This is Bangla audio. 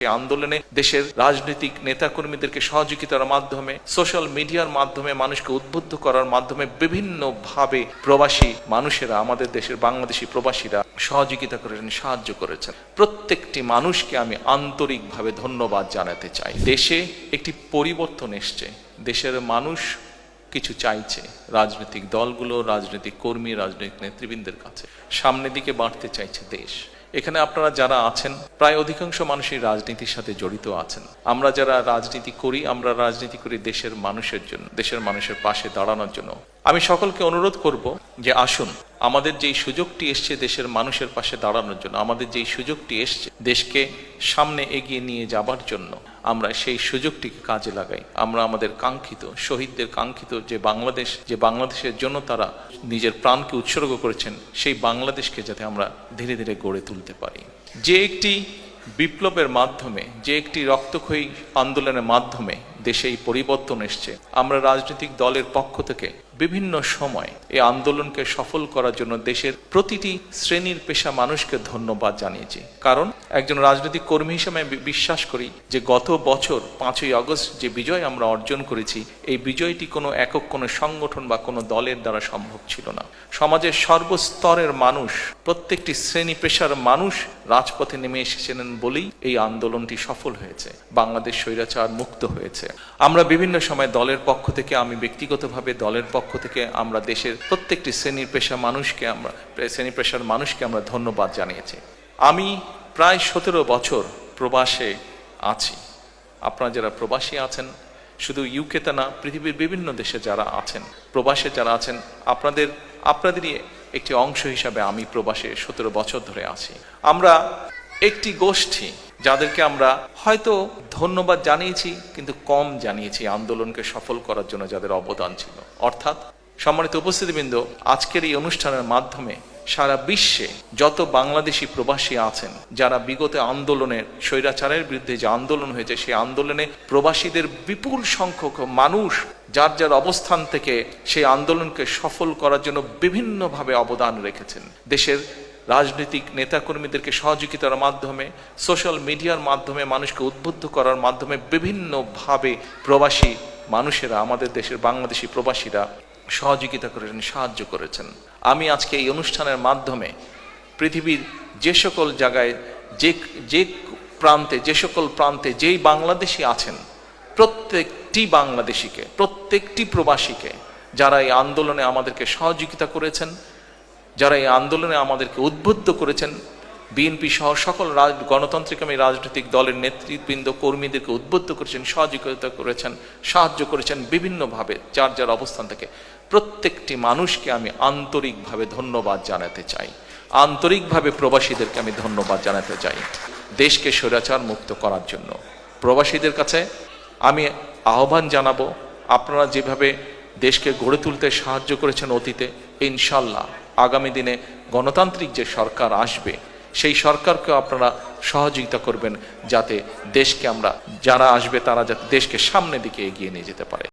এই আন্দোলনে দেশের রাজনৈতিক নেতাকর্মীদেরকে সহযোগিতার মাধ্যমে, সোশ্যাল মিডিয়ার মাধ্যমে, মানুষকে উদ্বুদ্ধ করার মাধ্যমে বিভিন্নভাবে প্রবাসী মানুষেরা, আমাদের দেশের বাংলাদেশি প্রবাসীরা সহযোগিতা করেছেন, সাহায্য করেছেন। প্রত্যেকটি মানুষকে আমি আন্তরিকভাবে ধন্যবাদ জানাতে চাই। দেশে একটি পরিবর্তন এসছে, দেশের মানুষ কিছু চাইছে, রাজনৈতিক দলগুলো, রাজনৈতিক কর্মী, রাজনৈতিক নেতৃবৃন্দের কাছে সামনের দিকে বাড়তে চাইছে দেশ। এখানে আপনারা যারা আছেন, প্রায় অধিকাংশ মানুষই রাজনীতির সাথে জড়িত আছেন। আমরা যারা রাজনীতি করি, আমরা রাজনীতি করি দেশের মানুষের জন্য, দেশের মানুষের পাশে দাঁড়ানোর জন্য। আমি সকলকে অনুরোধ করব যে আসুন, আমাদের যেই সুযোগটি এসছে দেশের মানুষের পাশে দাঁড়ানোর জন্য, আমাদের যেই সুযোগটি এসছে দেশকে সামনে এগিয়ে নিয়ে যাবার জন্য, আমরা সেই সুযোগটিকে কাজে লাগাই। আমরা আমাদের কাঙ্ক্ষিত, শহীদদের কাঙ্ক্ষিত যে বাংলাদেশ, যে বাংলাদেশের জন্য তারা নিজের প্রাণকে উৎসর্গ করেছেন, সেই বাংলাদেশকে যাতে আমরা ধীরে ধীরে গড়ে তুলতে পারি। যে একটি বিপ্লবের মাধ্যমে, যে একটি রক্তক্ষয়ী আন্দোলনের মাধ্যমে দেশে এই পরিবর্তন এসছে, আমরা রাজনৈতিক দলের পক্ষ থেকে বিভিন্ন সময় এই আন্দোলনকে সফল করার জন্য দেশের প্রতিটি শ্রেণীর পেশা মানুষকে ধন্যবাদ জানিয়েছি। কারণ একজন রাজনৈতিক কর্মী হিসেবে আমি বিশ্বাস করি যে গত বছর 5ই আগস্ট যে বিজয় আমরা অর্জন করেছি, এই বিজয়টি কোনো একক কোনো সংগঠন বা কোনো দলের দ্বারা সম্ভব ছিল না। সমাজের সর্বস্তরের মানুষ, প্রত্যেকটি শ্রেণী পেশার মানুষ রাজপথে নেমে এসেছিলেন বলেই এই আন্দোলনটি সফল হয়েছে, বাংলাদেশ স্বৈরাচার মুক্ত হয়েছে। আমরা বিভিন্ন সময় দলের পক্ষ থেকে, আমি ব্যক্তিগতভাবে দলের পক্ষ থেকে আমরা দেশের প্রত্যেকটি শ্রেণী পেশার মানুষকে আমরা ধন্যবাদ জানিয়েছি। আমি প্রায় 17 বছর প্রবাসে আছি। আপনারা যারা প্রবাসী আছেন, শুধু ইউকেতে না, পৃথিবীর বিভিন্ন দেশে যারা আছেন, প্রবাসে যারা আছেন, আপনাদেরই একটি অংশ হিসাবে আমি প্রবাসে 17 বছর ধরে আছি। আমরা একটি গোষ্ঠী যাদেরকে আমরা হয়তো ধন্যবাদ জানিয়েছি, কিন্তু কম জানিয়েছি আন্দোলনকে সফল করার জন্য যাদের অবদান ছিল। অর্থাৎ সম্মানিত উপস্থিতিবৃন্দ, আজকের এই অনুষ্ঠানের মাধ্যমে সারা বিশ্বে যত বাংলাদেশি প্রবাসী আছেন, যারা বিগত আন্দোলনের, স্বৈরাচারের বিরুদ্ধে যে আন্দোলন হয়েছে, সেই আন্দোলনে প্রবাসীদের বিপুল সংখ্যক মানুষ যার যার অবস্থান থেকে সেই আন্দোলনকে সফল করার জন্য বিভিন্নভাবে অবদান রেখেছেন। দেশের রাজনৈতিক নেতাকর্মীদেরকে সহযোগিতার মাধ্যমে, সোশ্যাল মিডিয়ার মাধ্যমে, মানুষকে উদ্বুদ্ধ করার মাধ্যমে বিভিন্নভাবে প্রবাসী মানুষেরা, আমাদের দেশের বাংলাদেশি প্রবাসীরা সহযোগিতা করেছেন, সাহায্য করেছেন। আমি আজকে এই অনুষ্ঠানের মাধ্যমে পৃথিবীর যে সকল জায়গায়, যে প্রান্তে, যে সকল প্রান্তে যেই বাংলাদেশি আছেন, প্রত্যেকটি বাংলাদেশিকে, প্রত্যেকটি প্রবাসীকে, যারা এই আন্দোলনে আমাদেরকে সহযোগিতা করেছেন, যারা এই আন্দোলনে আমাদেরকে উদ্বুদ্ধ করেছেন, বিএনপি সহ সকল গণতান্ত্রিকামী রাজনৈতিক দলের নেতৃবৃন্দ, কর্মীদেরকে উদ্বুদ্ধ করেছেন, সহযোগিতা করেছেন, সাহায্য করেছেন বিভিন্নভাবে যার যার অবস্থান থেকে, প্রত্যেকটি মানুষকে আমি আন্তরিকভাবে ধন্যবাদ জানাতে চাই। আন্তরিকভাবে প্রবাসীদেরকে আমি ধন্যবাদ জানাতে চাই দেশকে স্বৈরাচার মুক্ত করার জন্য। প্রবাসীদের কাছে আমি আহ্বান জানাবো, আপনারা যেভাবে দেশকে গড়ে তুলতে সাহায্য করেছেন অতীতে, ইনশাল্লাহ আগামী দিনে গণতান্ত্রিক যে সরকার আসবে, সেই সরকারকে আপনারা সহযোগিতা করবেন, যাতে দেশকে আমরা, যারা আসবে তারা যাতে দেশকে সামনের দিকে এগিয়ে নিয়ে যেতে পারে।